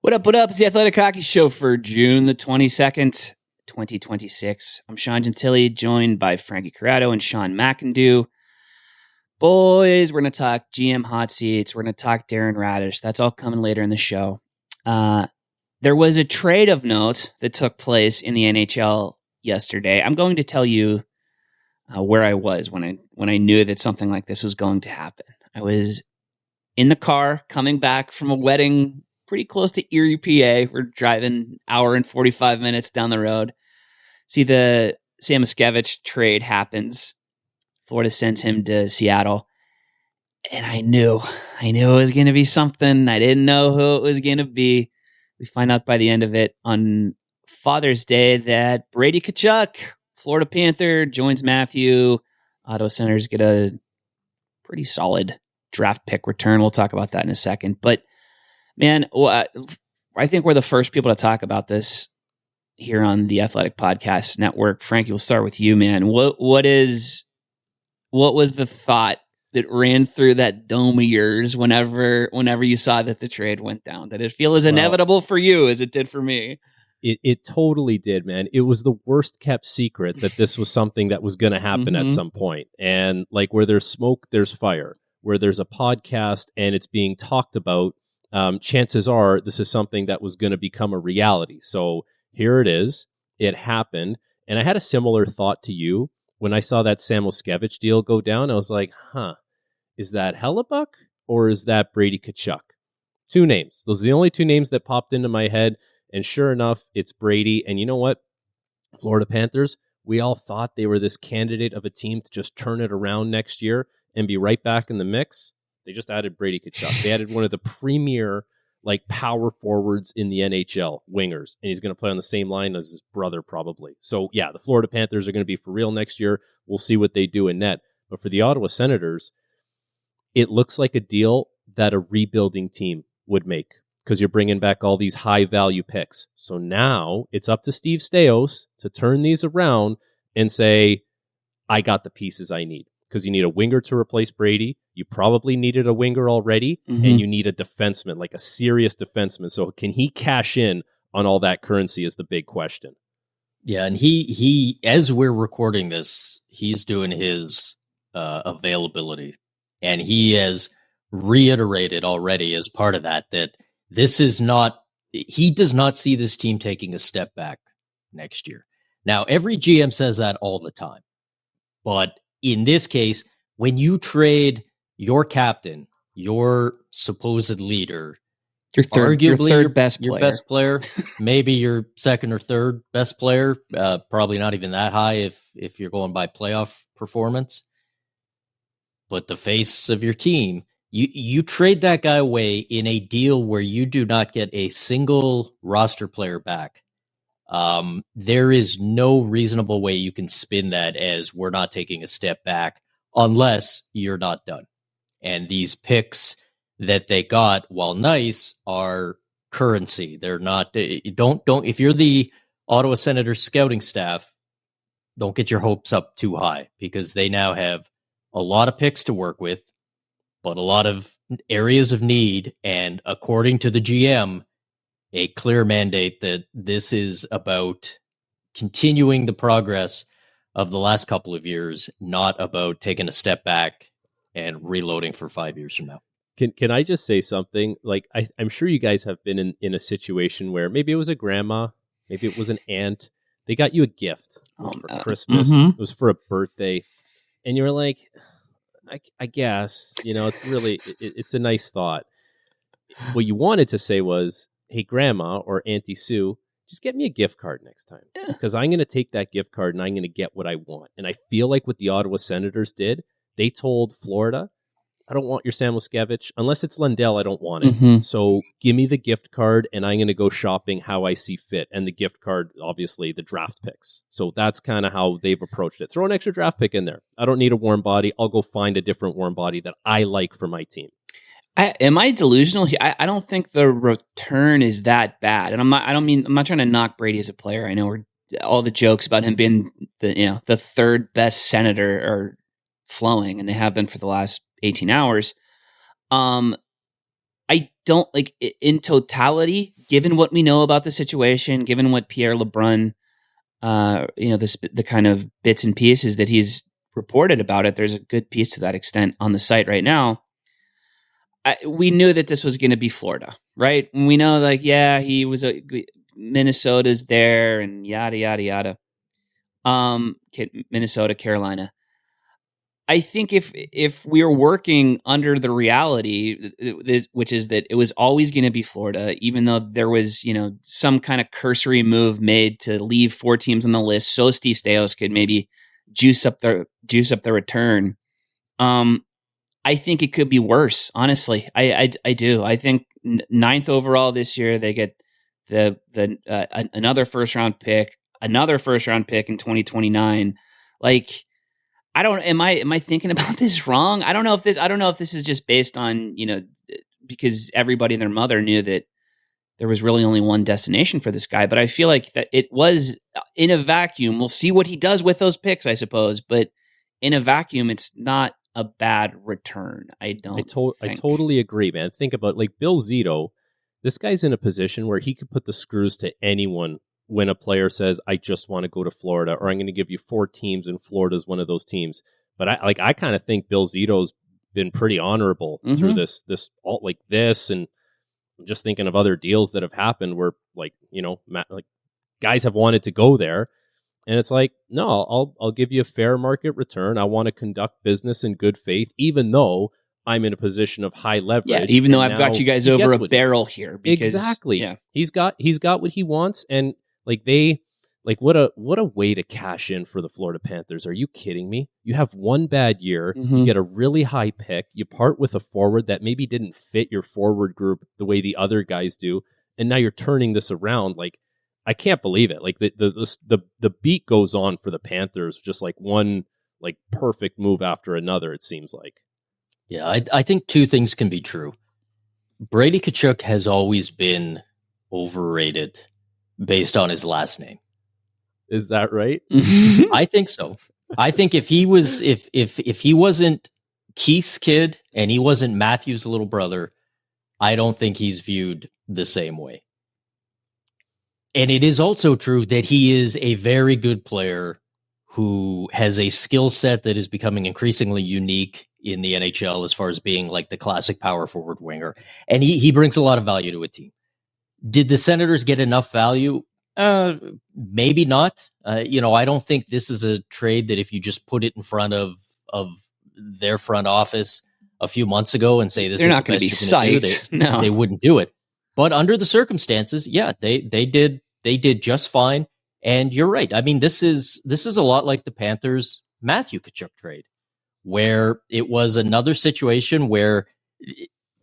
What up, what up? It's the Athletic Hockey Show for June the 22nd, 2026. I'm Sean Gentili, joined by Frankie Corrado and Sean McIndoe. Boys, we're going to talk GM hot seats. We're going to talk Darren Raddysh. That's all coming later in the show. There was a trade of note that took place in the NHL yesterday. I'm going to tell you where I was when I knew that something like this was going to happen. I was in the car coming back from a wedding pretty close to Erie, PA. We're driving an hour and 45 minutes down the road. See, the Samoskevich trade happens. Florida sends him to Seattle. And I knew it was going to be something. I didn't know who it was going to be. We find out by the end of it on Father's Day that Brady Tkachuk, Florida Panther, joins Matthew. Ottawa Senators get a pretty solid draft pick return. We'll talk about that in a second. But, man, I think we're the first people to talk about this here on the Athletic Podcast Network. Frankie, we'll start with you, man. What was the thought that ran through that dome of yours whenever you saw that the trade went down? Did it feel as inevitable for you as it did for me? It totally did, man. It was the worst kept secret that this was something that was going to happen at some point. And like where there's smoke, there's fire. Where there's a podcast and it's being talked about, chances are this is something that was going to become a reality. So here it is. It happened. And I had a similar thought to you. When I saw that Samoskevich deal go down, I was like, is that Helleybuck or is that Brady Tkachuk? Two names. Those are the only two names that popped into my head. And sure enough, it's Brady. And you know what? Florida Panthers, we all thought they were this candidate of a team to just turn it around next year and be right back in the mix. They just added Brady Tkachuk. They added one of the premier power forwards in the NHL, wingers, and he's going to play on the same line as his brother probably. So yeah, the Florida Panthers are going to be for real next year. We'll see what they do in net. But for the Ottawa Senators, it looks like a deal that a rebuilding team would make because you're bringing back all these high-value picks. So now it's up to Steve Staios to turn these around and say, I got the pieces I need. Because you need a winger to replace Brady. You probably needed a winger already, and you need a defenseman, like a serious defenseman. So can he cash in on all that currency is the big question. Yeah, and he as we're recording this, he's doing his availability. And he has reiterated already as part of that this is not, he does not see this team taking a step back next year. Now, every GM says that all the time. But in this case, when you trade your captain, your supposed leader, your third best player. Your best player, maybe your second or third best player, probably not even that high if you're going by playoff performance. But the face of your team, you trade that guy away in a deal where you do not get a single roster player back. There is no reasonable way you can spin that as we're not taking a step back unless you're not done. And these picks that they got, while nice, are currency. They're not, don't, if you're the Ottawa Senators scouting staff, don't get your hopes up too high because they now have a lot of picks to work with, but a lot of areas of need. And according to the GM, a clear mandate that this is about continuing the progress of the last couple of years, not about taking a step back and reloading for 5 years from now. Can I just say something? Like, I'm sure you guys have been in a situation where maybe it was a grandma, maybe it was an aunt. They got you a gift. It was for Christmas. It was for a birthday. And you were like, I guess, it's really, it's a nice thought. What you wanted to say was, hey, Grandma or Auntie Sue, just get me a gift card next time. Because I'm going to take that gift card and I'm going to get what I want. And I feel like what the Ottawa Senators did, they told Florida, I don't want your Samoskevich. Unless it's Lundell, I don't want it. So give me the gift card and I'm going to go shopping how I see fit. And the gift card, obviously, the draft picks. So that's kind of how they've approached it. Throw an extra draft pick in there. I don't need a warm body. I'll go find a different warm body that I like for my team. Am I delusional? I don't think the return is that bad. And I'm not trying to knock Brady as a player. I know all the jokes about him being the third best Senator are flowing, and they have been for the last 18 hours. I I don't like in totality, given what we know about the situation, given what Pierre LeBrun, the kind of bits and pieces that he's reported about it. There's a good piece to that extent on the site right now. We knew that this was going to be Florida, right? And we know, like, yeah, he was Minnesota's there and yada yada yada. Minnesota, Carolina. I think if we were working under the reality, which is that it was always going to be Florida, even though there was, some kind of cursory move made to leave 4 teams on the list so Steve Staios could maybe juice up the return. I think it could be worse. Honestly, I do. I think 9th overall this year, they get another first round pick in 2029. Like, am I thinking about this wrong? I don't know if this is just based on, because everybody and their mother knew that there was really only one destination for this guy, but I feel like that it was in a vacuum. We'll see what he does with those picks, I suppose, but in a vacuum, it's not a bad return. I totally agree, man. Think about, like, Bill Zito. This guy's in a position where he could put the screws to anyone when a player says, I just want to go to Florida, or I'm going to give you 4 teams and Florida's one of those teams. But I kind of think Bill Zito's been pretty honorable through this, and I'm just thinking of other deals that have happened where, guys have wanted to go there. And it's like, no, I'll give you a fair market return. I want to conduct business in good faith, even though I'm in a position of high leverage. Yeah, even though I've got you guys over a barrel here. Because, exactly. Yeah. He's got what he wants, and what a way to cash in for the Florida Panthers. Are you kidding me? You have one bad year, you get a really high pick, you part with a forward that maybe didn't fit your forward group the way the other guys do, and now you're turning this around. Like, I can't believe it. Like, the beat goes on for the Panthers, just like one perfect move after another, it seems like. Yeah, I think 2 things can be true. Brady Tkachuk has always been overrated based on his last name. Is that right? I think so. I think if he wasn't Keith's kid and he wasn't Matthew's little brother, I don't think he's viewed the same way. And it is also true that he is a very good player who has a skill set that is becoming increasingly unique in the NHL as far as being like the classic power forward winger. And he brings a lot of value to a team. Did the Senators get enough value? Maybe not. I don't think this is a trade that if you just put it in front of their front office a few months ago and say this they're is not going to be psyched. They wouldn't do it. But under the circumstances, yeah, they did just fine. And you're right. I mean, this is a lot like the Panthers Matthew Tkachuk trade, where it was another situation where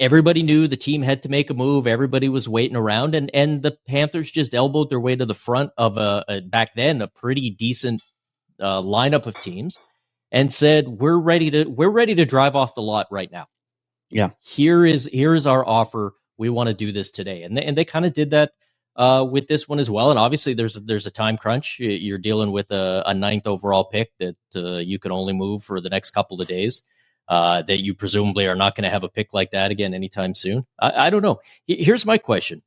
everybody knew the team had to make a move. Everybody was waiting around, and the Panthers just elbowed their way to the front of back then a pretty decent lineup of teams, and said, "We're ready to drive off the lot right now. Yeah, here is our offer. We want to do this today." And they kind of did that with this one as well. And obviously, there's a time crunch. You're dealing with a 9th overall pick that you can only move for the next couple of days. That you presumably are not going to have a pick like that again anytime soon. I don't know. Here's my question.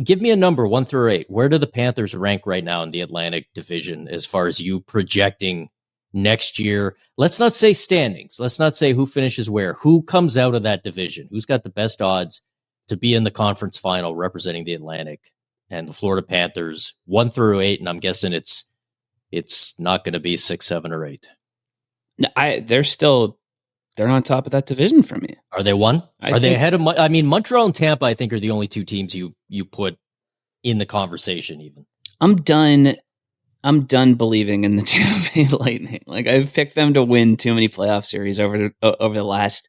Give me a number 1 through 8. Where do the Panthers rank right now in the Atlantic Division as far as you projecting next year? Let's not say standings. Let's not say who finishes where. Who comes out of that division? Who's got the best odds to be in the conference final representing the Atlantic and the Florida Panthers? 1 through 8, and I'm guessing it's not going to be 6, 7, or 8. No, they're on top of that division for me. Are they 1? Are they ahead of? Montreal and Tampa, I think, are the only 2 teams you put in the conversation. Even I'm done believing in the Tampa Bay Lightning. Like, I've picked them to win too many playoff series over the last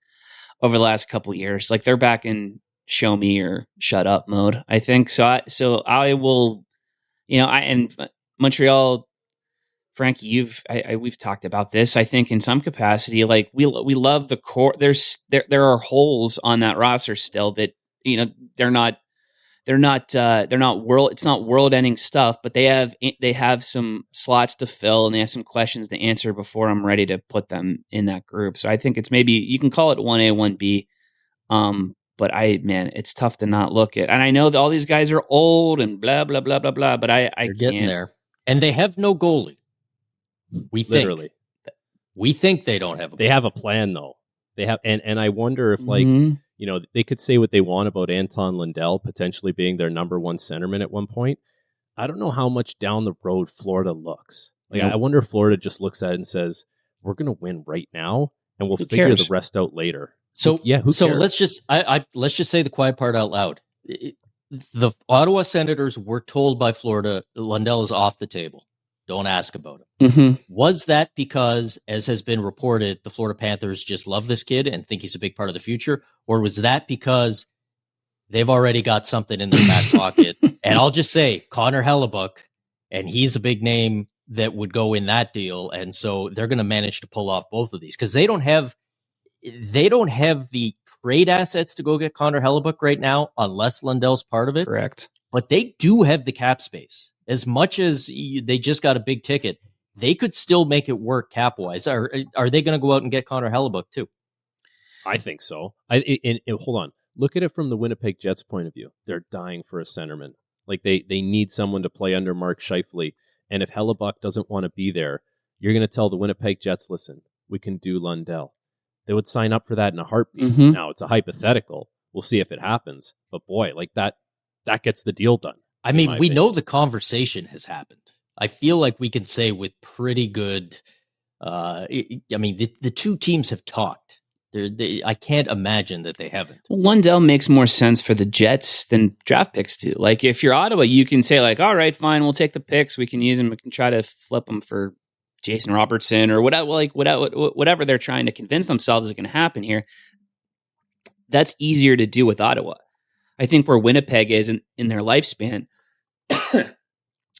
couple years. Like, they're back in show me or shut up mode, I think. So I will, and Montreal. Frankie, we've talked about this. I think in some capacity, like we love the core. There are holes on that roster still that they're not world. It's not world ending stuff, but they have some slots to fill and they have some questions to answer before I'm ready to put them in that group. So I think it's maybe you can call it 1A, 1B, But it's tough to not look at. And I know that all these guys are old and blah, blah, blah, blah, blah, but I They're can't. Getting there. And they have no goalie. Literally. We think they don't have a goalie. They have a plan, though. They have, and I wonder if, like, you know, they could say what they want about Anton Lundell potentially being their number one centerman at one point. I don't know how much down the road Florida looks. Like, I wonder if Florida just looks at it and says, we're going to win right now, and we'll figure the rest out later. So, who cares? let's just say the quiet part out loud. The Ottawa Senators were told by Florida, Lundell is off the table. Don't ask about him. Mm-hmm. Was that because, as has been reported, the Florida Panthers just love this kid and think he's a big part of the future? Or was that because they've already got something in their back pocket? And I'll just say, Connor Helleybuck, and he's a big name that would go in that deal. And so they're going to manage to pull off both of these because they don't have the trade assets to go get Connor Helleybuck right now, unless Lundell's part of it. Correct. But they do have the cap space. As much as they just got a big ticket, they could still make it work cap-wise. Are they going to go out and get Connor Helleybuck too? I think so. And hold on. Look at it from the Winnipeg Jets' point of view. They're dying for a centerman. Like, they need someone to play under Mark Scheifele. And if Helleybuck doesn't want to be there, you're going to tell the Winnipeg Jets, listen, we can do Lundell. They would sign up for that in a heartbeat. Mm-hmm. Now, it's a hypothetical. We'll see if it happens. But boy, like that gets the deal done. I mean, we know the conversation has happened. I feel like we can say with pretty good, the two teams have talked. I can't imagine that they haven't. Lundell makes more sense for the Jets than draft picks do. Like, if you're Ottawa, you can say, like, all right, fine, we'll take the picks. We can use them. We can try to flip them for Jason Robertson or whatever they're trying to convince themselves is going to happen here. That's easier to do with Ottawa. I think where Winnipeg is in their lifespan,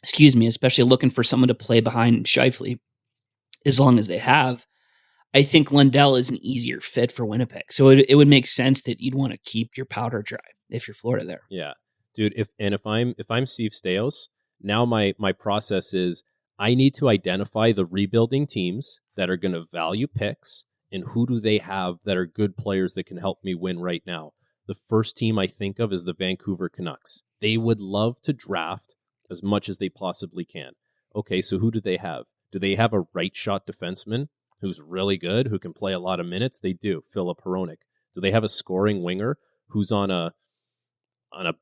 excuse me, especially looking for someone to play behind Scheifele as long as they have, I think Lundell is an easier fit for Winnipeg. So it would make sense that you'd want to keep your powder dry if you're Florida there. Yeah, dude. If I'm Steve Stais, now my process is I need to identify the rebuilding teams that are going to value picks and who do they have that are good players that can help me win right now. The first team I think of is the Vancouver Canucks. They would love to draft as much as they possibly can. Okay, so who do they have? Do they have a right shot defenseman who's really good, who can play a lot of minutes? They do, Philip Hronek. Do they have a scoring winger who's on a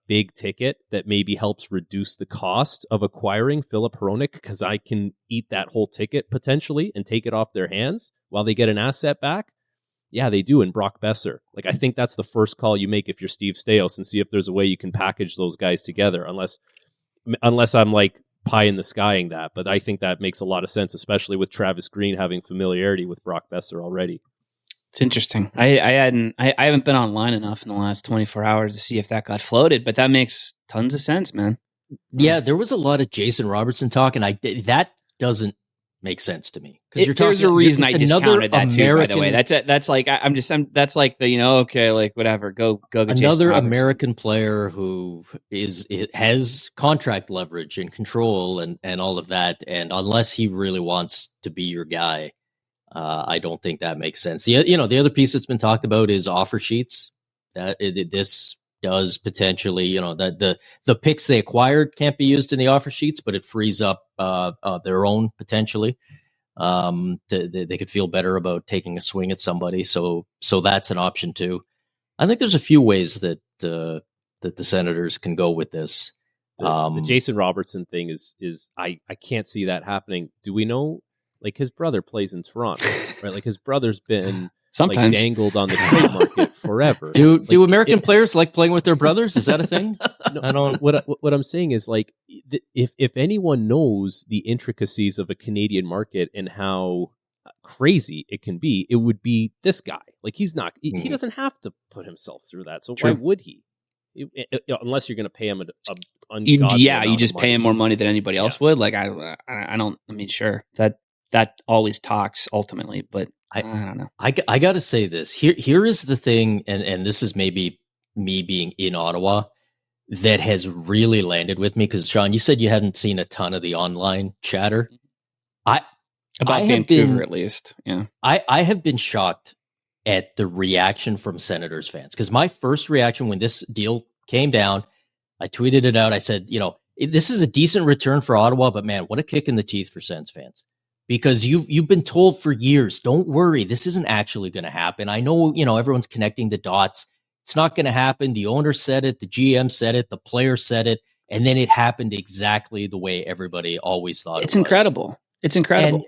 big ticket that maybe helps reduce the cost of acquiring Philip Hronek because I can eat that whole ticket potentially and take it off their hands while they get an asset back? Yeah, they do in Brock Besser. Like, I think that's the first call you make if you're Steve Stais and see if there's a way you can package those guys together, unless I'm like pie in the skying that. But I think that makes a lot of sense, especially with Travis Green having familiarity with Brock Besser already. It's interesting. I haven't been online enough in the last 24 hours to see if that got floated, but that makes tons of sense, man. Yeah, there was a lot of Jason Robertson talk, and that doesn't make sense to me. There's a reason I discounted that too, by the way. That's like that's like the, okay, like whatever, go get another American player who has contract leverage and control and all of that, and unless he really wants to be your guy, I don't think that makes sense. The other piece that's been talked about is offer sheets. That this does potentially, that the picks they acquired can't be used in the offer sheets, but it frees up their own potentially. They could feel better about taking a swing at somebody. So that's an option too. I think there's a few ways that the Senators can go with this. The Jason Robertson thing is I can't see that happening. Do we know? Like, his brother plays in Toronto, right? Like, his brother's been sometimes dangled on the trade market forever. Do American players like playing with their brothers? Is that a thing? No, I don't. What I'm saying is, like, if anyone knows the intricacies of a Canadian market and how crazy it can be, it would be this guy. Like, he's not. He doesn't have to put himself through that. So why would he? Unless you're going to pay him you just pay him more money than anybody else would. Like, I don't. I mean, sure, that always talks ultimately, but I don't know. I got to say this. Here is the thing, and this is maybe me being in Ottawa that has really landed with me, because Sean, you said you hadn't seen a ton of the online chatter. About Vancouver, at least. Yeah, I have been shocked at the reaction from Senators fans. Because my first reaction when this deal came down, I tweeted it out. I said, this is a decent return for Ottawa, but man, what a kick in the teeth for Sens fans. Because you've been told for years, don't worry, this isn't actually going to happen. I know, everyone's connecting the dots. It's not going to happen. The owner said it, the GM said it, the player said it, and then it happened exactly the way everybody always thought. It's incredible. It's incredible.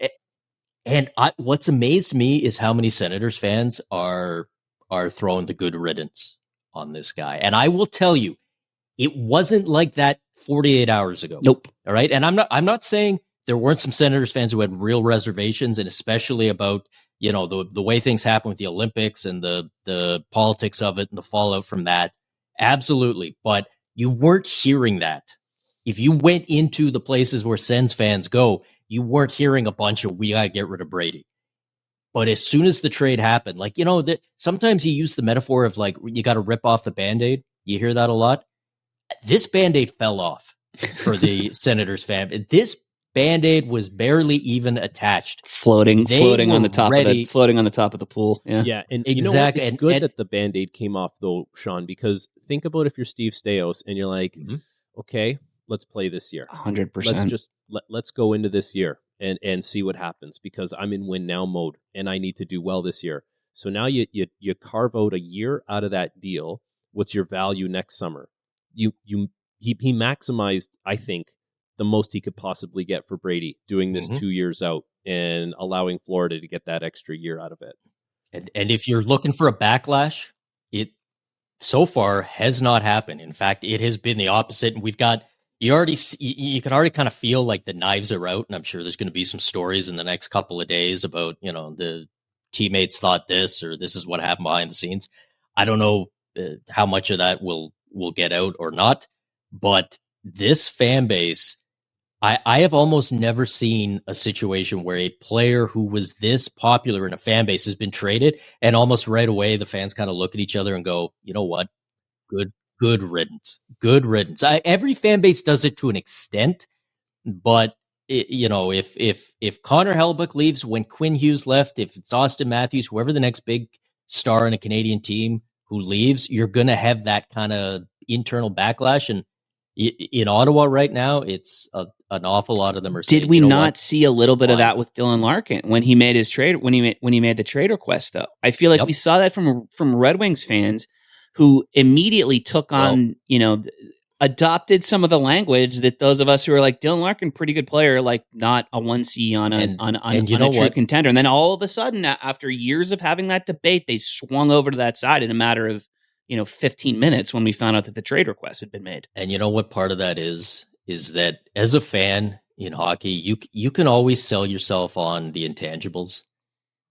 And what's amazed me is how many Senators fans are throwing the good riddance on this guy. And I will tell you, it wasn't like that 48 hours ago. Nope. All right. And I'm not saying there weren't some Senators fans who had real reservations, and especially about, the way things happen with the Olympics and the politics of it and the fallout from that. Absolutely. But you weren't hearing that. If you went into the places where Sens fans go, you weren't hearing a bunch of, we got to get rid of Brady. But as soon as the trade happened, sometimes you use the metaphor of you got to rip off the Band-Aid. You hear that a lot. This Band-Aid fell off for the Senators fan. This Band-Aid was barely even attached. Floating on the top of the pool. Yeah. And exactly. It's good that the Band-Aid came off though, Sean, because think about if you're Steve Stais and you're like, okay, let's play this year. 100%. Let's go into this year and see what happens, because I'm in win now mode and I need to do well this year. So now you carve out a year out of that deal. What's your value next summer? He maximized, I think, the most he could possibly get for Brady doing this 2 years out and allowing Florida to get that extra year out of it. And if you're looking for a backlash, it so far has not happened. In fact, it has been the opposite. And we've got, you can already kind of feel like the knives are out. And I'm sure there's going to be some stories in the next couple of days about, the teammates thought this, or this is what happened behind the scenes. I don't know how much of that will get out or not, but this fan base, I have almost never seen a situation where a player who was this popular in a fan base has been traded, and almost right away the fans kind of look at each other and go, you know what? Good riddance. Good riddance. Every fan base does it to an extent, but if Connor Helleybuck leaves, when Quinn Hughes left, if it's Austin Matthews, whoever the next big star in a Canadian team who leaves, you're going to have that kind of internal backlash. And in Ottawa right now, it's an awful lot of them are saying, did we not see a little bit of that with Dylan Larkin when he made his trade, when he made the trade request, though? I feel like we saw that from Red Wings fans who immediately took on, adopted some of the language that those of us who are like, Dylan Larkin, pretty good player, like not a 1C on a true contender. And then all of a sudden, after years of having that debate, they swung over to that side in a matter of 15 minutes when we found out that the trade request had been made. And you know what part of that is that as a fan in hockey, you can always sell yourself on the intangibles.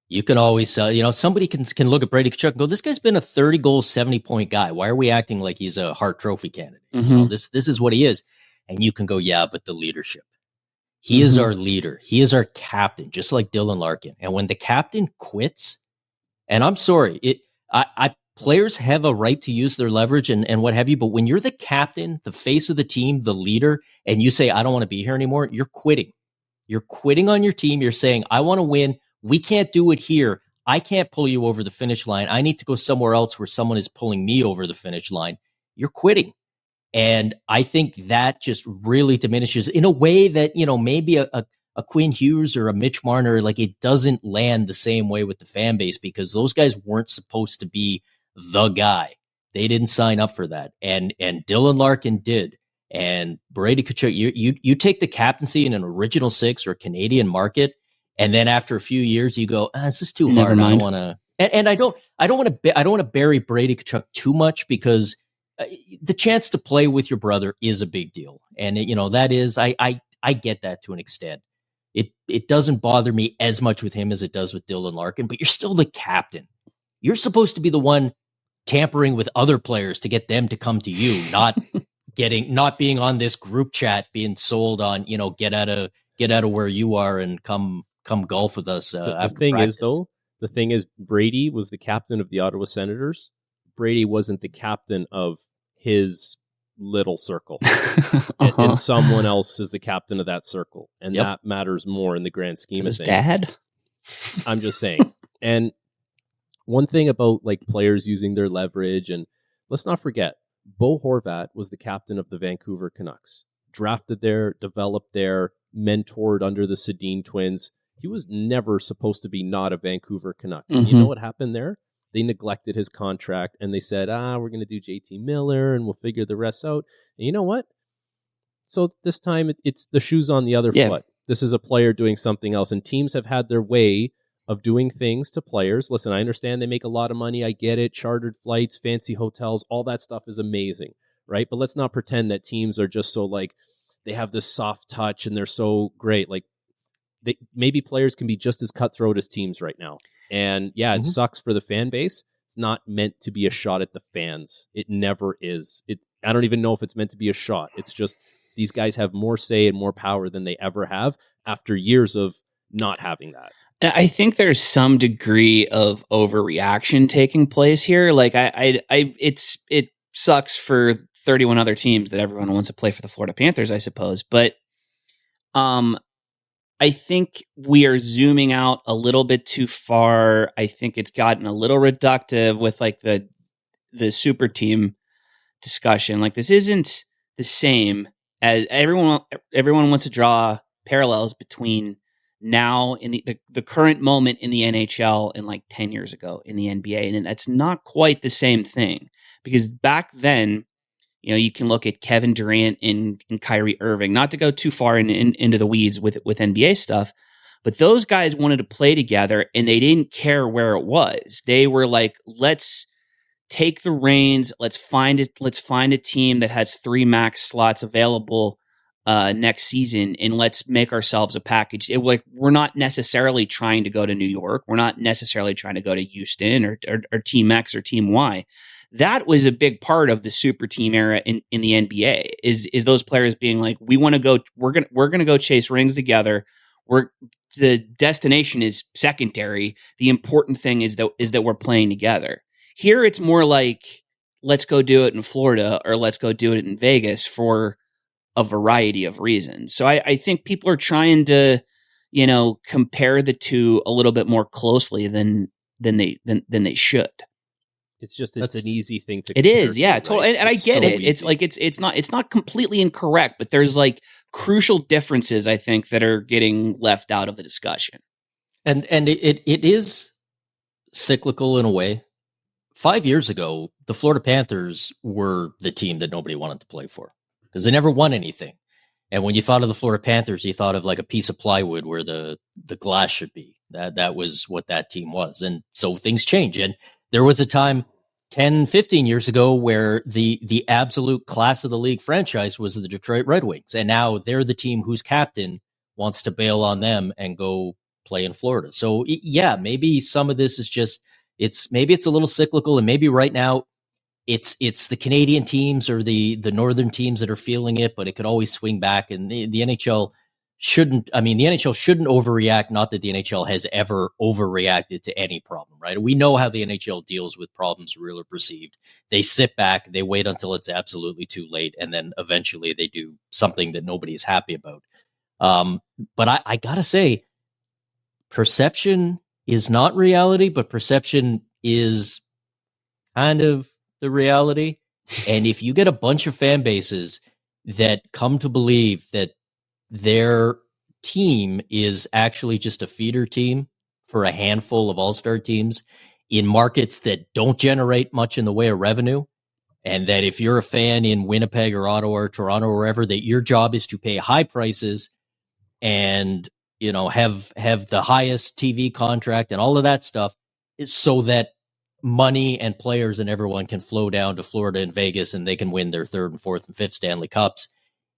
You can always sell, somebody can look at Brady Tkachuk and go, this guy's been a 30-goal, 70-point guy. Why are we acting like he's a Hart Trophy candidate? Mm-hmm. This is what he is. And you can go, yeah, but the leadership. He is our leader. He is our captain, just like Dylan Larkin. And when the captain quits, and I'm sorry, players have a right to use their leverage and what have you, but when you're the captain, the face of the team, the leader, and you say, I don't want to be here anymore, you're quitting. You're quitting on your team. You're saying, I want to win. We can't do it here. I can't pull you over the finish line. I need to go somewhere else where someone is pulling me over the finish line. You're quitting. And I think that just really diminishes in a way that, maybe a Quinn Hughes or a Mitch Marner, like it doesn't land the same way with the fan base because those guys weren't supposed to be the guy. They didn't sign up for that. And Dylan Larkin did. And Brady Tkachuk, you take the captaincy in an original six or Canadian market, and then after a few years you go, this is too hard. I don't want to. And I don't want to bury Brady Tkachuk too much because the chance to play with your brother is a big deal. And that is I get that to an extent. It doesn't bother me as much with him as it does with Dylan Larkin, but you're still the captain. You're supposed to be the one tampering with other players to get them to come to you, not being on this group chat, being sold on, get out of where you are and come golf with us. The thing is, Brady was the captain of the Ottawa Senators. Brady wasn't the captain of his little circle, and someone else is the captain of that circle, and that matters more in the grand scheme of things. His dad? I'm just saying. And one thing about like players using their leverage, and let's not forget, Bo Horvat was the captain of the Vancouver Canucks, drafted there, developed there, mentored under the Sedin twins. He was never supposed to be not a Vancouver Canuck. Mm-hmm. You know what happened there? They neglected his contract, and they said, we're going to do JT Miller, and we'll figure the rest out. And you know what? So this time, it's the shoes on the other foot. This is a player doing something else, and teams have had their way of doing things to players. Listen, I understand they make a lot of money. I get it. Chartered flights, fancy hotels, all that stuff is amazing, right? But let's not pretend that teams are just so like, they have this soft touch and they're so great. Like, maybe players can be just as cutthroat as teams right now. And yeah, it sucks for the fan base. It's not meant to be a shot at the fans. It never is. I don't even know if it's meant to be a shot. It's just these guys have more say and more power than they ever have after years of not having that. I think there's some degree of overreaction taking place here. Like it sucks for 31 other teams that everyone wants to play for the Florida Panthers, I suppose. But I think we are zooming out a little bit too far. I think it's gotten a little reductive with like the super team discussion. Like, this isn't the same as everyone wants to draw parallels between now in the current moment in the NHL and like 10 years ago in the NBA. And that's not quite the same thing, because back then, you can look at Kevin Durant and Kyrie Irving, not to go too far into the weeds with NBA stuff, but those guys wanted to play together and they didn't care where it was. They were like, let's take the reins. Let's find a team that has 3 max slots available next season, and let's make ourselves a package. We're not necessarily trying to go to New York. We're not necessarily trying to go to Houston or Team X or Team Y. That was a big part of the super team era in the NBA. Is those players being like, we want to go. We're gonna go chase rings together. The destination is secondary. The important thing is that we're playing together. Here, it's more like, let's go do it in Florida or let's go do it in Vegas for a variety of reasons. So I think people are trying to, compare the two a little bit more closely than they should. It's just it's an easy thing to. It is, yeah, right? totally, and I get so it. Easy. It's like it's not completely incorrect, but there's like crucial differences, I think, that are getting left out of the discussion. And it is cyclical in a way. 5 years ago, the Florida Panthers were the team that nobody wanted to play for, because they never won anything. And when you thought of the Florida Panthers, you thought of like a piece of plywood where the glass should be. That was what that team was. And so things change. And there was a time 10, 15 years ago where the absolute class of the league franchise was the Detroit Red Wings. And now they're the team whose captain wants to bail on them and go play in Florida. So yeah, maybe some of this is just, maybe it's a little cyclical, and maybe right now it's the Canadian teams or the northern teams that are feeling it, but it could always swing back. And the NHL shouldn't overreact. Not that the NHL has ever overreacted to any problem, right? We know how the NHL deals with problems, real or perceived. They sit back, they wait until it's absolutely too late, and then eventually they do something that nobody's happy about. But I gotta say, perception is not reality, but perception is kind of the reality. And if you get a bunch of fan bases that come to believe that their team is actually just a feeder team for a handful of all-star teams in markets that don't generate much in the way of revenue, and that if you're a fan in Winnipeg or Ottawa or Toronto or wherever, that your job is to pay high prices and have the highest TV contract and all of that stuff, is so that money and players and everyone can flow down to Florida and Vegas and they can win their 3rd and 4th and 5th Stanley Cups.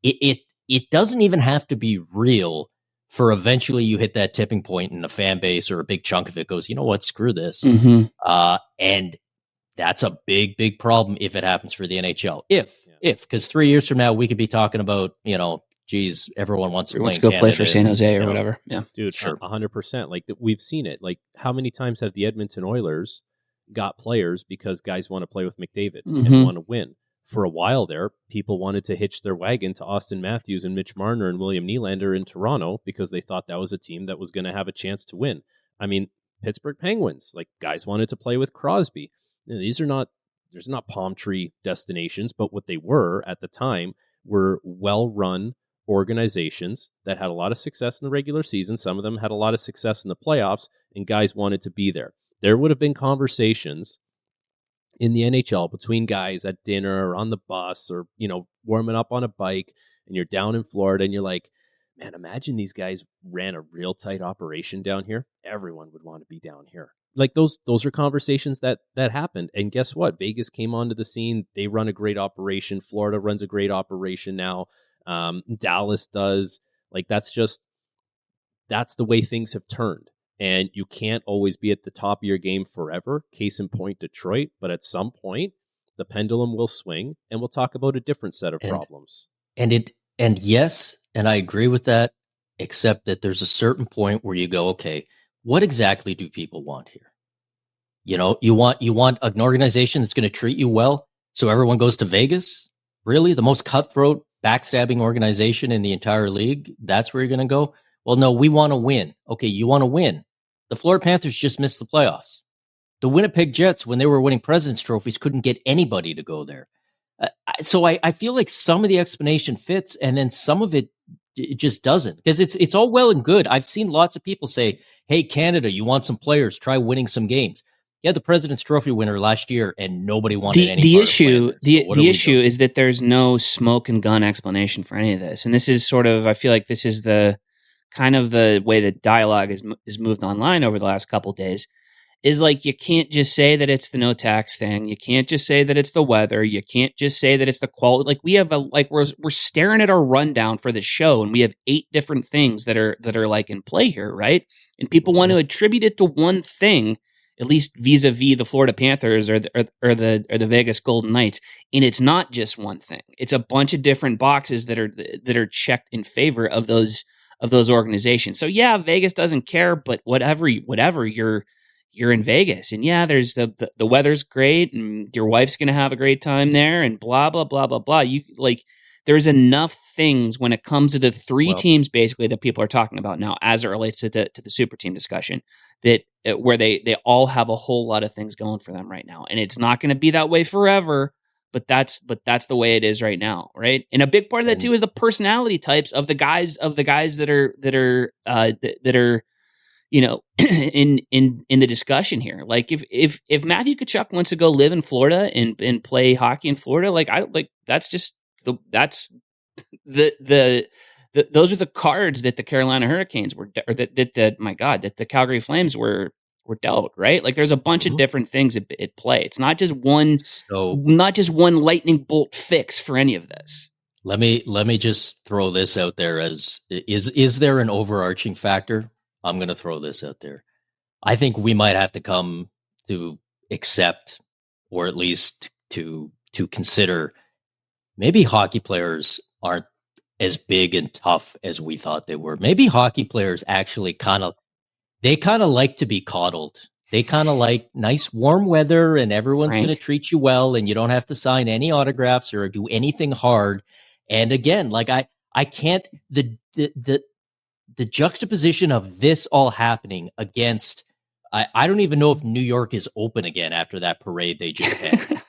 It doesn't even have to be real for eventually you hit that tipping point and a fan base or a big chunk of it goes, you know what, screw this. Mm-hmm. And that's a big, big problem if it happens for the NHL. Because 3 years from now, we could be talking about, geez, everyone wants to go play for San Jose or whatever. Yeah, dude, sure. 100%. Like, we've seen it. Like, how many times have the Edmonton Oilers got players because guys want to play with McDavid and want to win? For a while there, people wanted to hitch their wagon to Austin Matthews and Mitch Marner and William Nylander in Toronto because they thought that was a team that was going to have a chance to win. I mean, Pittsburgh Penguins. Like, guys wanted to play with Crosby. These are not, there's not palm tree destinations, but what they were at the time were well-run organizations that had a lot of success in the regular season. Some of them had a lot of success in the playoffs, and guys wanted to be there. There would have been conversations in the NHL between guys at dinner or on the bus or, warming up on a bike, and you're down in Florida and you're like, man, imagine these guys ran a real tight operation down here. Everyone would want to be down here. Like, those are conversations that happened. And guess what? Vegas came onto the scene. They run a great operation. Florida runs a great operation now. Dallas does. Like, that's the way things have turned. And you can't always be at the top of your game forever. Case in point, Detroit. But at some point, the pendulum will swing, and we'll talk about a different set of problems. And yes, and I agree with that, except that there's a certain point where you go, okay, what exactly do people want here? You want an organization that's going to treat you well, so everyone goes to Vegas? Really? The most cutthroat, backstabbing organization in the entire league? That's where you're going to go? Well, no, we want to win. Okay, you want to win. The Florida Panthers just missed the playoffs. The Winnipeg Jets, when they were winning President's Trophies, couldn't get anybody to go there. So I feel like some of the explanation fits, and then some of it just doesn't. Because it's all well and good. I've seen lots of people say, hey, Canada, you want some players, try winning some games. You had the President's Trophy winner last year, and nobody wanted any the part issue. of playing. The issue is that there's no smoke and gun explanation for any of this, and this is sort of, I feel like this is the kind of the way that dialogue is moved online over the last couple of days. Is like, you can't just say that it's the no tax thing. You can't just say that it's the weather. You can't just say that it's the quality. Like, we have we're staring at our rundown for the show, and we have 8 different things that are like in play here, right? And people want to attribute it to one thing, at least vis-a-vis the Florida Panthers or the Vegas Golden Knights. And it's not just one thing. It's a bunch of different boxes that are checked in favor of those organizations. So yeah, Vegas doesn't care, but whatever you're in Vegas, and yeah, there's the weather's great, and your wife's going to have a great time there, and blah blah blah blah blah. There's enough things when it comes to the three teams basically that people are talking about now, as it relates to the super team discussion, that where they all have a whole lot of things going for them right now, and it's not going to be that way forever. But that's the way it is right now, right? And a big part of that too is the personality types of the guys that are in the discussion here. Like, if Matthew Tkachuk wants to go live in Florida and play hockey in Florida, those are the cards that the Carolina Hurricanes were, or that the Calgary Flames were dealt, right? Like, there's a bunch of different things at play. It's not just one lightning bolt fix for any of this. Let me just throw this out there as is there an overarching factor? I'm going to throw this out there. I think we might have to come to accept, or at least to consider, maybe hockey players aren't as big and tough as we thought they were. Maybe hockey players actually kind of like to be coddled. They kind of like nice warm weather, and everyone's going to treat you well, and you don't have to sign any autographs or do anything hard. And again, like I can't, the juxtaposition of this all happening against, I don't even know if New York is open again after that parade they just had.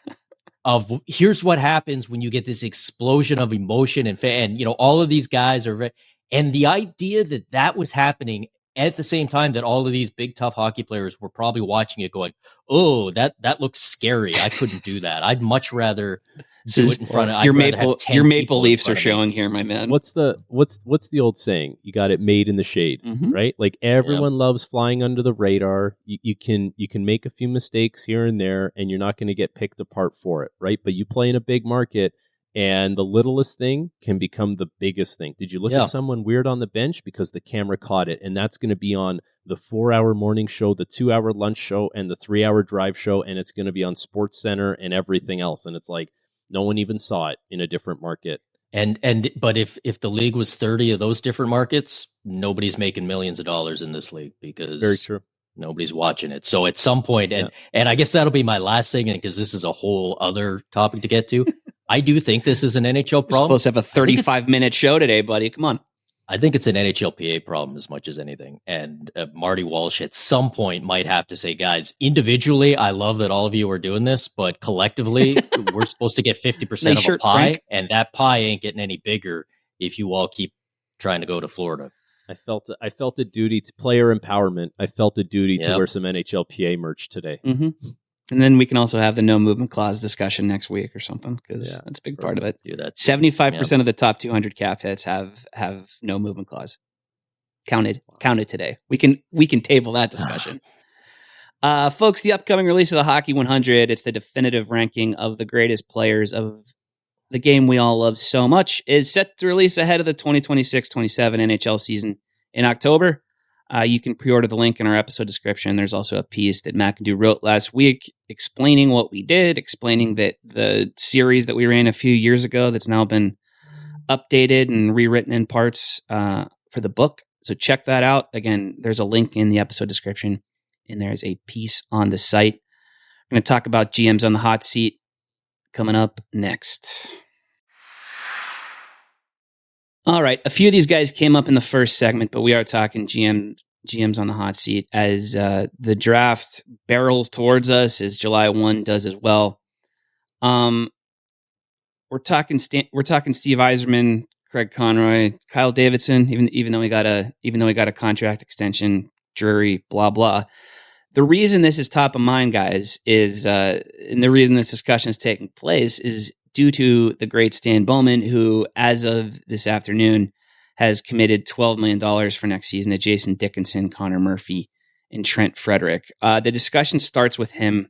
Of here's what happens when you get this explosion of emotion and all of these guys are, and the idea that was happening at the same time that all of these big tough hockey players were probably watching it going, oh, that looks scary. I couldn't do that. I'd much rather do it in front of your Maple Leafs are showing here, my man. What's the old saying? You got it made in the shade, right? Like, everyone loves flying under the radar. You can make a few mistakes here and there, and you're not going to get picked apart for it, right? But you play in a big market, and the littlest thing can become the biggest thing. Did you look at someone weird on the bench because the camera caught it? And that's going to be on the 4-hour morning show, the 2-hour lunch show, and the 3-hour drive show, and it's going to be on Sports Center and everything else. And it's like, no one even saw it in a different market. But if the league was 30 of those different markets, nobody's making millions of dollars in this league because very true. Nobody's watching it. So at some point, and I guess that'll be my last thing, because this is a whole other topic to get to. I do think this is an NHL problem. We're supposed to have a 35-minute show today, buddy. Come on. I think it's an NHLPA problem as much as anything. And Marty Walsh at some point might have to say, guys, individually, I love that all of you are doing this, but collectively, we're supposed to get 50% of a pie, Frank. and that pie ain't getting any bigger if you all keep trying to go to Florida. I felt a duty to player empowerment. I felt a duty to wear some NHLPA merch today. Mm-hmm. And then we can also have the no movement clause discussion next week or something, because that's a big part of it. Do that. 75% of the top 200 cap hits have no movement clause. Counted today. We can table that discussion. Folks, the upcoming release of the Hockey 100, it's the definitive ranking of the greatest players of the game we all love so much, is set to release ahead of the 2026-27 NHL season in October. You can pre-order the link in our episode description. There's also a piece that McIndoe wrote last week explaining what we did, explaining that the series that we ran a few years ago that's now been updated and rewritten in parts for the book. So check that out. Again, there's a link in the episode description, and there's a piece on the site. I'm going to talk about GMs on the hot seat coming up next. All right, a few of these guys came up in the first segment, but we are talking GMs on the hot seat as the draft barrels towards us, as July 1 does as well. We're talking Steve Yzerman, Craig Conroy, Kyle Davidson, even though he got a contract extension, Drury, blah blah. The reason this is top of mind, guys, is and the reason this discussion is taking place is due to the great Stan Bowman, who, as of this afternoon, has committed $12 million for next season to Jason Dickinson, Connor Murphy, and Trent Frederick. The discussion starts with him.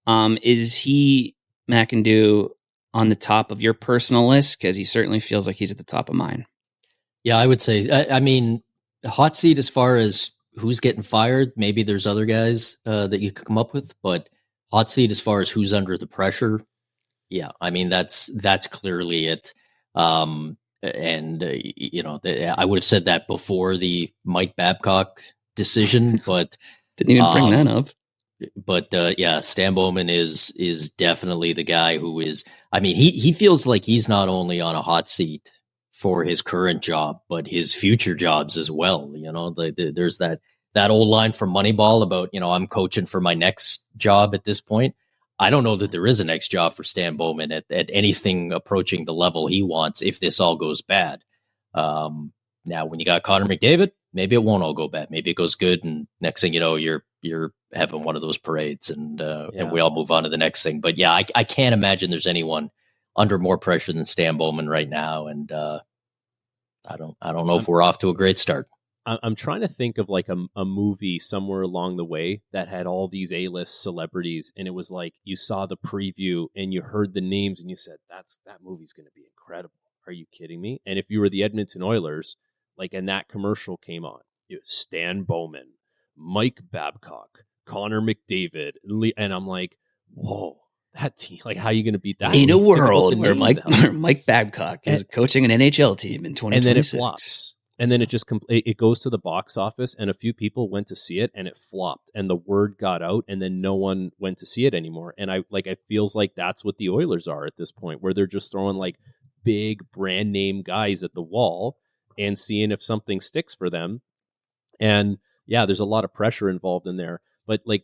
Is he, McIndoe, on the top of your personal list? Because he certainly feels like he's at the top of mine. Yeah, I would say, I mean, hot seat as far as who's getting fired, maybe there's other guys that you could come up with, but hot seat as far as who's under the pressure, yeah, I mean, that's clearly it. I would have said that before the Mike Babcock decision, but didn't even bring that up. But Stan Bowman is definitely the guy who is. I mean, he feels like he's not only on a hot seat for his current job, but his future jobs as well. You know, there's that old line from Moneyball about, I'm coaching for my next job at this point. I don't know that there is a next job for Stan Bowman at anything approaching the level he wants if this all goes bad. Now, when you got Connor McDavid, maybe it won't all go bad. Maybe it goes good, and next thing you know, you're having one of those parades, and we all move on to the next thing. But yeah, I can't imagine there's anyone under more pressure than Stan Bowman right now, and I don't know if we're off to a great start. I'm trying to think of like a movie somewhere along the way that had all these A-list celebrities, and it was like you saw the preview and you heard the names and you said, that movie's going to be incredible. Are you kidding me? And if you were the Edmonton Oilers, like, and that commercial came on, it was Stan Bowman, Mike Babcock, Connor McDavid, and I'm like, whoa, that team, like, how are you going to beat that? In a world where Mike Babcock is coaching an NHL team in 2026. And then it flops. And then it goes to the box office, and a few people went to see it, and it flopped, and the word got out, and then no one went to see it anymore. And it feels like that's what the Oilers are at this point, where they're just throwing like big brand name guys at the wall and seeing if something sticks for them. And yeah, there's a lot of pressure involved in there, but like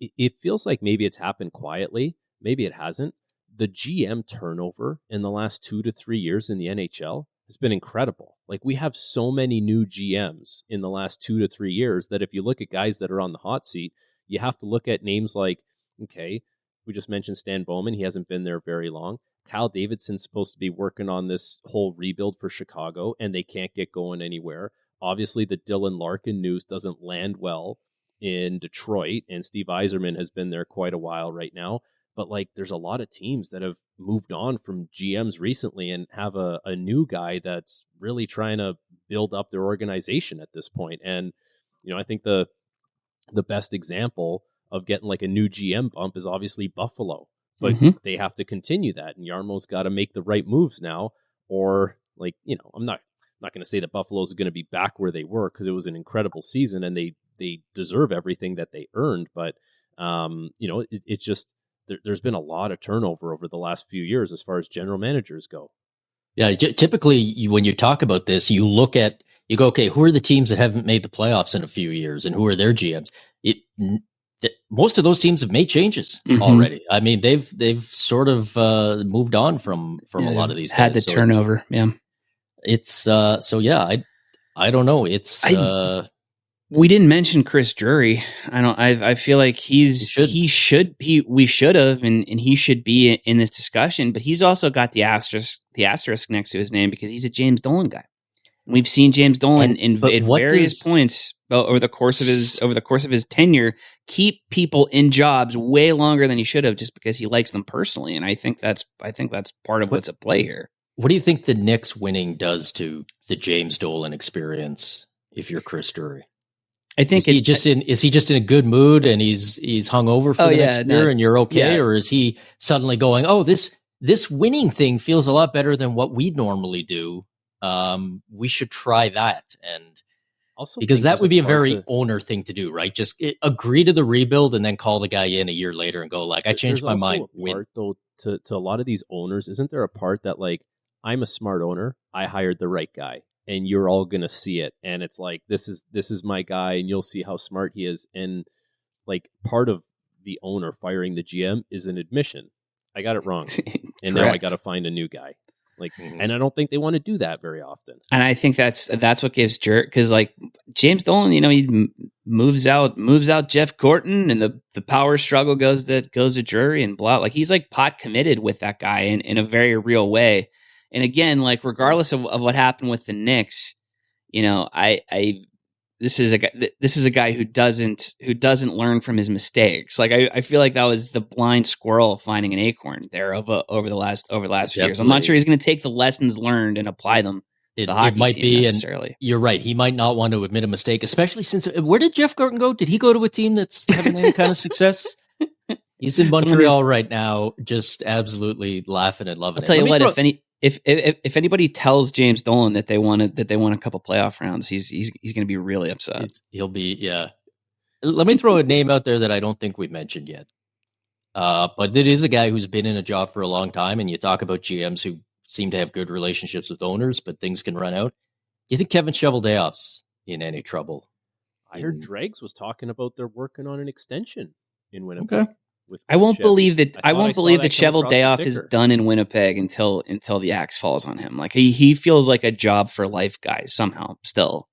it feels like maybe it's happened quietly, maybe it hasn't. The GM turnover in the last 2 to 3 years in the NHL has been incredible. Like, we have so many new GMs in the last 2 to 3 years that if you look at guys that are on the hot seat, you have to look at names like, okay, we just mentioned Stan Bowman. He hasn't been there very long. Kyle Davidson's supposed to be working on this whole rebuild for Chicago, and they can't get going anywhere. Obviously, the Dylan Larkin news doesn't land well in Detroit, and Steve Yzerman has been there quite a while right now. But like, there's a lot of teams that have moved on from GMs recently and have a new guy that's really trying to build up their organization at this point. And, I think the best example of getting like a new GM bump is obviously Buffalo, but they have to continue that. And Yarmo's got to make the right moves now, or like, I'm not going to say that Buffalo's going to be back where they were, because it was an incredible season and they deserve everything that they earned. But, it's just, there's been a lot of turnover over the last few years as far as general managers go. Yeah, typically when you talk about this, you go, okay, who are the teams that haven't made the playoffs in a few years, and who are their GMs? Most of those teams have made changes already. I mean, they've sort of moved on from a lot of these guys. Had the turnover. It's so yeah. I don't know. It's we didn't mention Chris Drury. I feel like we should have, and he should be in this discussion. But he's also got the asterisk next to his name because he's a James Dolan guy. And we've seen James Dolan at various points over the course of his tenure keep people in jobs way longer than he should have, just because he likes them personally. And I think that's part of what's at play here. What do you think the Knicks winning does to the James Dolan experience? If you're Chris Drury, I think is he just in a good mood and he's hungover for the next year and you're okay, or is he suddenly going, oh, this winning thing feels a lot better than what we normally do? We should try that, and also because that would be a very owner thing to do, right? Just agree to the rebuild and then call the guy in a year later and go like, I changed my mind. Part, though, to a lot of these owners, isn't there a part that like, I'm a smart owner, I hired the right guy, and you're all gonna see it, and it's like this is my guy, and you'll see how smart he is, and like part of the owner firing the GM is an admission. I got it wrong, and now I got to find a new guy. Like, and I don't think they want to do that very often. And I think that's what gives jerk, because like James Dolan, he moves out Jeff Gorton, and the power struggle goes to Drury and blah. Like he's like pot committed with that guy in a very real way. And again, like regardless of what happened with the Knicks, this is a guy who doesn't learn from his mistakes. Like I feel like that was the blind squirrel finding an acorn there over the last few years. I'm not sure he's going to take the lessons learned and apply them to the hockey might team be necessarily. You're right. He might not want to admit a mistake, especially since where did Jeff Gorton go? Did he go to a team that's having any kind of success? He's in Montreal right now, just absolutely laughing and loving it. I'll tell you what, if anybody tells James Dolan that they won a couple playoff rounds, he's going to be really upset. He'll be, yeah. Let me throw a name out there that I don't think we've mentioned yet. But it is a guy who's been in a job for a long time, and you talk about GMs who seem to have good relationships with owners, but things can run out. Do you think Kevin Cheveldayoff's in any trouble? I heard Dregs was talking about they're working on an extension in Winnipeg. Okay. I won't believe that Cheveldayoff is done in Winnipeg until the axe falls on him. Like he feels like a job for life guy somehow still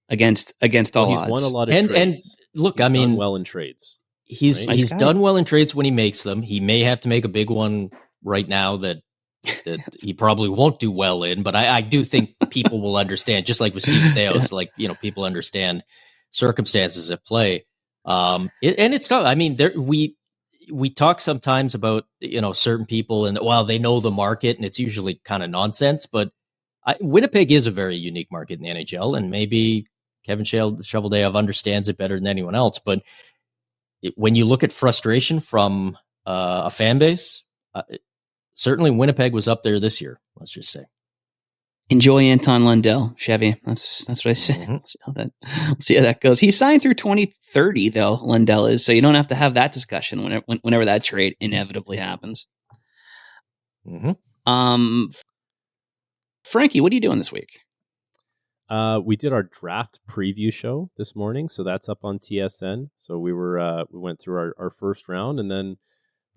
against all odds. He's won a lot of trades. And look, I mean, done well in trades. He's done well in trades when he makes them. He may have to make a big one right now that he probably won't do well in, but I do think people will understand, just like with Steve Stamkos, like, people understand circumstances at play. And it's not, I mean, we talk sometimes about, certain people and they know the market, and it's usually kind of nonsense, but Winnipeg is a very unique market in the NHL, and maybe Kevin Cheveldayoff understands it better than anyone else. But when you look at frustration from a fan base, certainly Winnipeg was up there this year, let's just say. Enjoy Anton Lundell, Chevy. That's what I say. Mm-hmm. We'll see how that goes. He signed through 2030, though. Lundell is, so you don't have to have that discussion whenever that trade inevitably happens. Mm-hmm. Frankie, what are you doing this week? We did our draft preview show this morning, so that's up on TSN. So we went through our first round, and then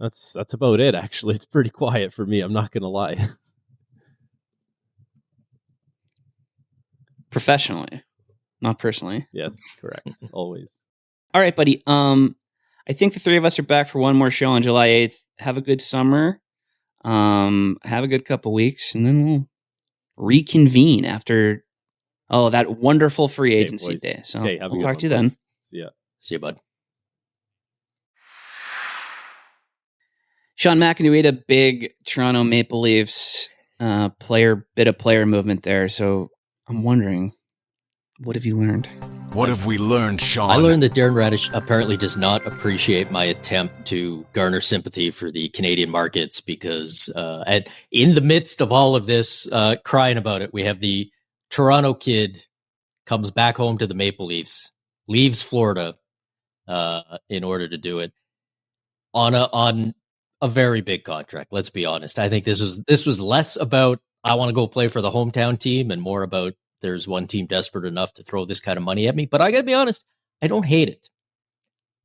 that's about it. Actually, it's pretty quiet for me. I'm not going to lie. Professionally, not personally. Yes, correct. Always. All right, buddy. I think the three of us are back for one more show on July 8th. Have a good summer. Have a good couple weeks, and then we'll reconvene after that wonderful free agency day. So I'll talk to you then. See ya. See you, bud. Sean McInerney had a big Toronto Maple Leafs player movement there. So I'm wondering, what have you learned? What have we learned, Sean? I learned that Darren Raddysh apparently does not appreciate my attempt to garner sympathy for the Canadian markets because in the midst of all of this crying about it, we have the Toronto kid comes back home to the Maple Leafs, leaves Florida in order to do it on a very big contract. Let's be honest. I think this was less about I want to go play for the hometown team and more about there's one team desperate enough to throw this kind of money at me. But I got to be honest, I don't hate it.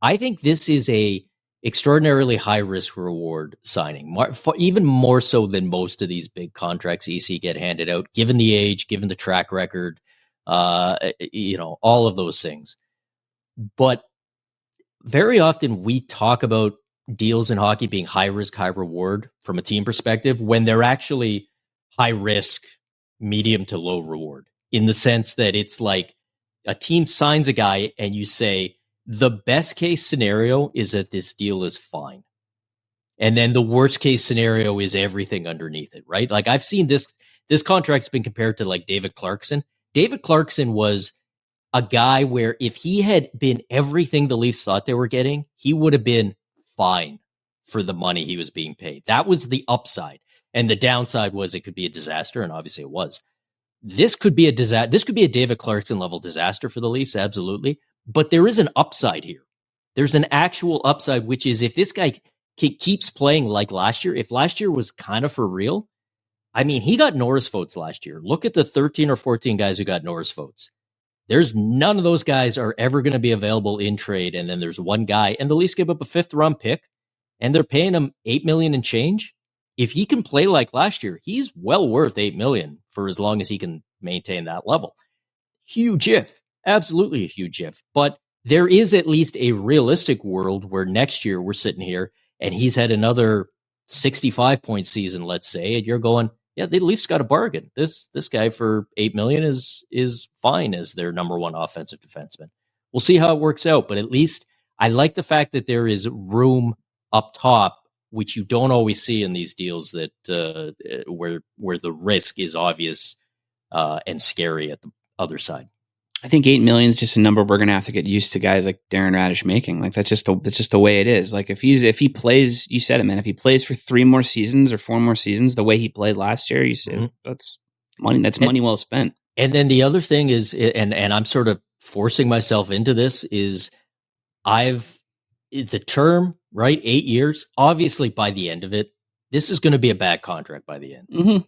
I think this is a extraordinarily high risk reward signing, even more so than most of these big contracts you see get handed out, given the age, given the track record, all of those things. But very often we talk about deals in hockey being high risk, high reward from a team perspective when they're actually high risk, medium to low reward, in the sense that it's like a team signs a guy and you say, the best case scenario is that this deal is fine. And then the worst case scenario is everything underneath it, right? Like I've seen this contract's been compared to like David Clarkson. David Clarkson was a guy where if he had been everything the Leafs thought they were getting, he would have been fine for the money he was being paid. That was the upside. And the downside was it could be a disaster, and obviously it was. This could be a disaster. This could be a David Clarkson level disaster for the Leafs, absolutely. But there is an upside here. There's an actual upside, which is if this guy keeps playing like last year, if last year was kind of for real, I mean, he got Norris votes last year. Look at the 13 or 14 guys who got Norris votes. There's none of those guys are ever going to be available in trade. And then there's one guy, and the Leafs give up a 5th round pick, and they're paying him $8 million and change. If he can play like last year, he's well worth $8 million for as long as he can maintain that level. Huge if. Absolutely a huge if. But there is at least a realistic world where next year we're sitting here and he's had another 65-point season, let's say, and you're going, yeah, the Leafs got a bargain. This guy for $8 million is fine as their number one offensive defenseman. We'll see how it works out, but at least I like the fact that there is room up top, which you don't always see in these deals that where the risk is obvious and scary at the other side. I think 8 million is just a number we're going to have to get used to guys like Darren Raddysh making. Like that's just the way it is. Like if he plays, you said it, man, if he plays for 3 more seasons or 4 more seasons, the way he played last year, you said that's money. That's money well spent. And then the other thing is, and I'm sort of forcing myself into this, is the term, right? 8 years, obviously by the end of it, this is going to be a bad contract by the end. Mm-hmm.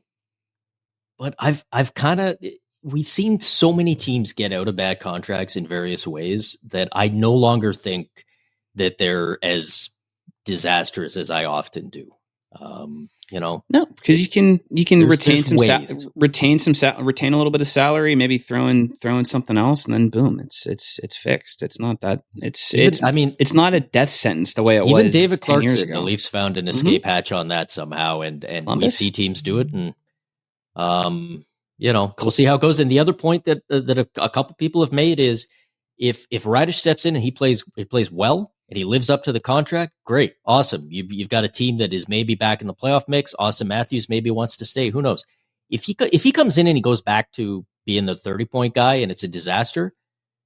But we've seen so many teams get out of bad contracts in various ways that I no longer think that they're as disastrous as I often do. No, because you can retain retain a little bit of salary, maybe throw in something else, and then boom, it's fixed. It's not that it's not a death sentence the way it was. Even David Clarkson, the Leafs found an escape hatch on that somehow, and we see teams do it, and we'll see how it goes. And the other point that a couple people have made is if Raddysh steps in and he plays well and he lives up to the contract, great, awesome. You've got a team that is maybe back in the playoff mix. Austin Matthews maybe wants to stay. Who knows? If he comes in and he goes back to being the 30-point guy and it's a disaster,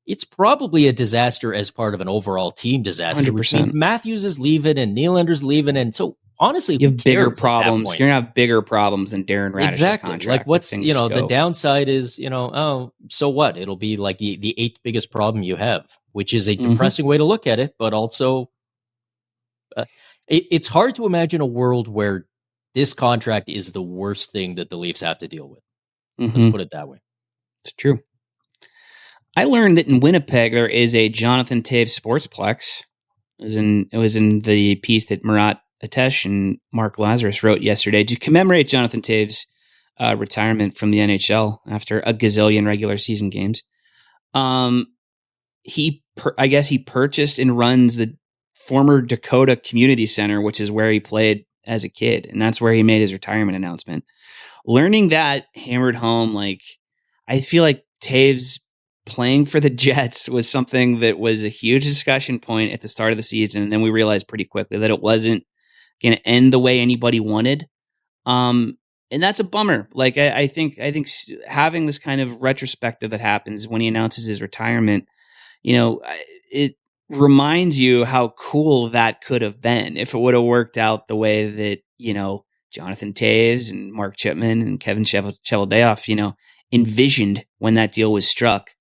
it's probably a disaster as part of an overall team disaster, 100%. Which means Matthews is leaving and Nylander's leaving, and so. Honestly, you have bigger problems. You're gonna have bigger problems than Darren Raddysh's exactly. contract. Like what's the downside is so what? It'll be like the 8th biggest problem you have, which is a depressing way to look at it, but also it's hard to imagine a world where this contract is the worst thing that the Leafs have to deal with. Let's put it that way. It's true. I learned that in Winnipeg there is a Jonathan Toews Sportsplex. It was in the piece that Murat Atesh and Mark Lazarus wrote yesterday to commemorate Jonathan Toews' retirement from the NHL after a gazillion regular season games. I guess he purchased and runs the former Dakota Community Center, which is where he played as a kid, and that's where he made his retirement announcement. Learning that hammered home, like I feel like Toews playing for the Jets was something that was a huge discussion point at the start of the season, and then we realized pretty quickly that it wasn't going to end the way anybody wanted. And that's a bummer. Like I think having this kind of retrospective that happens when he announces his retirement, it reminds you how cool that could have been if it would have worked out the way that, Jonathan Toews and Mark Chipman and Kevin Cheveldayoff, envisioned when that deal was struck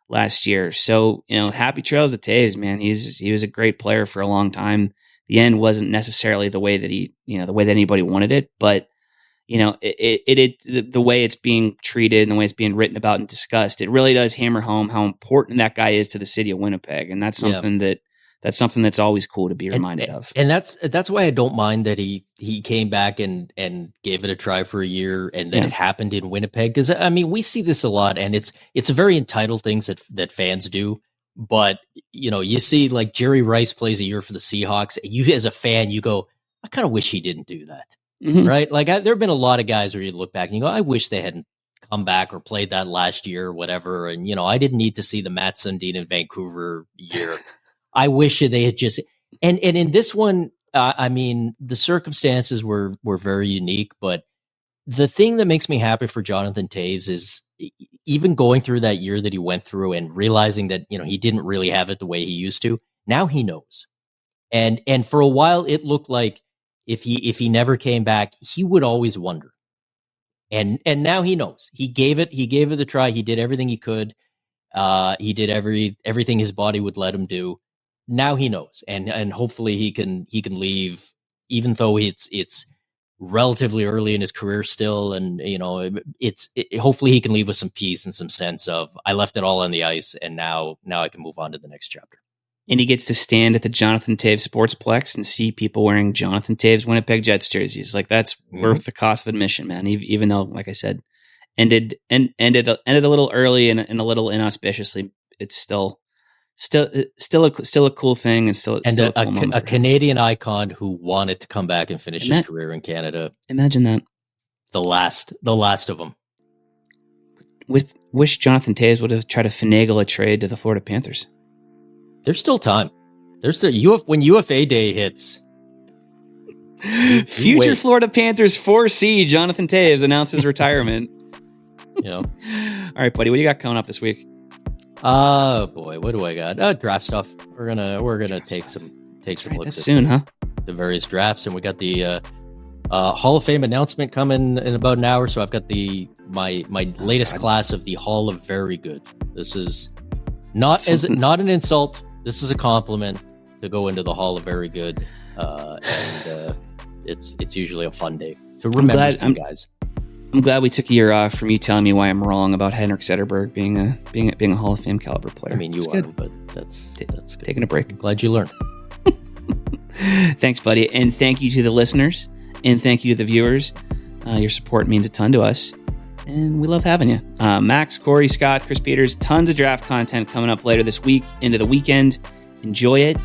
last year. So, happy trails to Toews, man. He was a great player for a long time. The end wasn't necessarily the way that the way that anybody wanted it, but the way it's being treated and the way it's being written about and discussed, it really does hammer home how important that guy is to the city of Winnipeg. And that's something that's always cool to be reminded of. And that's why I don't mind that he came back and gave it a try for a year, and then it happened in Winnipeg. Because I mean, we see this a lot, and it's a very entitled things that fans do. But you see like Jerry Rice plays a year for the Seahawks, and you as a fan, you go, I kind of wish he didn't do that. Mm-hmm. Right? Like there have been a lot of guys where you look back and you go, I wish they hadn't come back or played that last year or whatever. And, I didn't need to see the Matt Sundin in Vancouver year. I wish they had just, and in this one, I mean, the circumstances were very unique, but the thing that makes me happy for Jonathan Toews is even going through that year that he went through and realizing that, he didn't really have it the way he used to. Now he knows. And for a while it looked like, if he never came back, he would always wonder. And now he knows. He gave it a try. He did everything he could. He did everything his body would let him do. Now he knows. And hopefully he can leave, even though it's relatively early in his career still, and hopefully he can leave with some peace and some sense of, I left it all on the ice, and now I can move on to the next chapter. And he gets to stand at the Jonathan Toews Sportsplex and see people wearing Jonathan Toews Winnipeg Jets jerseys. Like, that's worth the cost of admission, man. Even though, like I said, ended a little early and a little inauspiciously, it's still a cool thing, and still a cool moment a Canadian icon who wanted to come back and finish his career in Canada. Imagine that. The last of them. Wish Jonathan Toews would have tried to finagle a trade to the Florida Panthers. There's still time. When UFA day hits. Future Florida Panthers 4C Jonathan Toews announces retirement. All right, buddy, what do you got coming up this week? Boy, what do I got? Draft stuff. We're gonna take some looks at soon, huh? The various drafts, and we got the Hall of Fame announcement coming in about an hour. So I've got my latest class of the Hall of Very Good. This is not an insult. This is a compliment to go into the Hall of Very Good, and it's usually a fun day to remember some guys. I'm glad we took a year off from you telling me why I'm wrong about Henrik Zetterberg being a Hall of Fame caliber player. I mean, you are, but that's good. Taking a break. I'm glad you learned. Thanks, buddy, and thank you to the listeners, and thank you to the viewers. Your support means a ton to us, and we love having you. Max, Corey, Scott, Chris Peters, tons of draft content coming up later this week into the weekend. Enjoy it,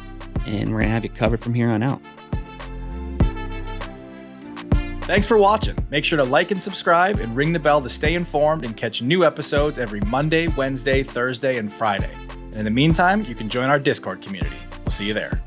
and we're going to have you covered from here on out. Thanks for watching. Make sure to like and subscribe and ring the bell to stay informed and catch new episodes every Monday, Wednesday, Thursday, and Friday. And in the meantime, you can join our Discord community. We'll see you there.